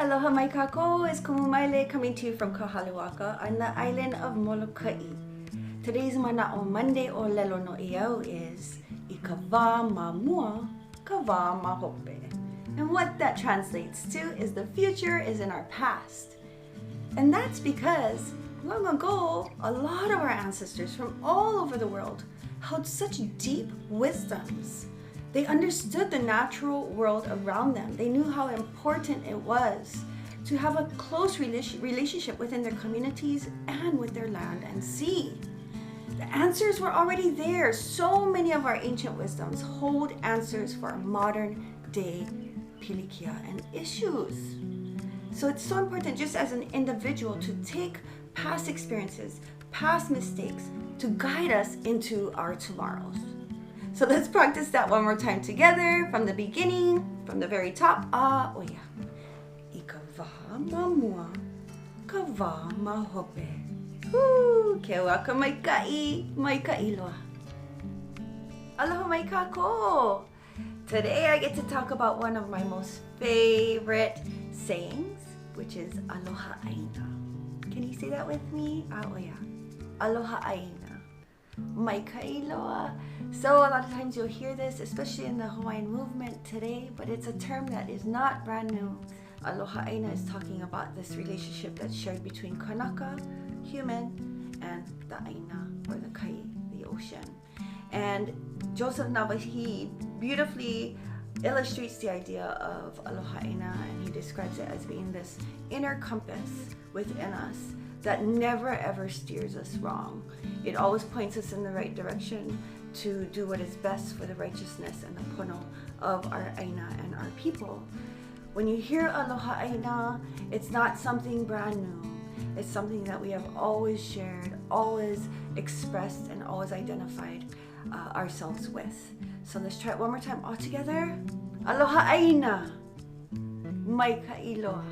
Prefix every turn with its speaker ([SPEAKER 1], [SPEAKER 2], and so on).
[SPEAKER 1] Aloha mai kākou, is Kumumaile coming to you from Kahaluaka on the island of Molokai. Today's Manaʻo Monday o lelo no iau is I ka wā ma mua, ka wā ma hope. And what that translates to is the future is in our past. And that's because long ago, a lot of our ancestors from all over the world held such deep wisdoms. They understood the natural world around them. They knew how important it was to have a close relationship within their communities and with their land and sea. The answers were already there. So many of our ancient wisdoms hold answers for our modern day pilikia and issues. So it's so important just as an individual to take past experiences, past mistakes to guide us into our tomorrows. So let's practice that one more time together from the beginning, from the very top. Oia. I ka wā ma mua, ka wā ma hope. Ke waka maikaʻi, maikaʻi loa. Aloha mai kākou. Today I get to talk about one of my most favorite sayings, which is Aloha ʻāina. Can you say that with me? Oia. Aloha ʻāina. Maikaʻi loa. So a lot of times you'll hear this, especially in the Hawaiian movement today, but it's a term that is not brand new. Aloha ʻāina is talking about this relationship that's shared between kānaka, human, and the ʻāina, or the kai, the ocean. And Joseph Navahi beautifully illustrates the idea of Aloha ʻāina, and he describes it as being this inner compass within us that never ever steers us wrong. It always points us in the right direction to do what is best for the righteousness and the pono of our ʻāina and our people. When you hear Aloha ʻāina, it's not something brand new. It's something that we have always shared, always expressed, and always identified ourselves with. So let's try it one more time all together. Aloha ʻāina, maikaʻi loa.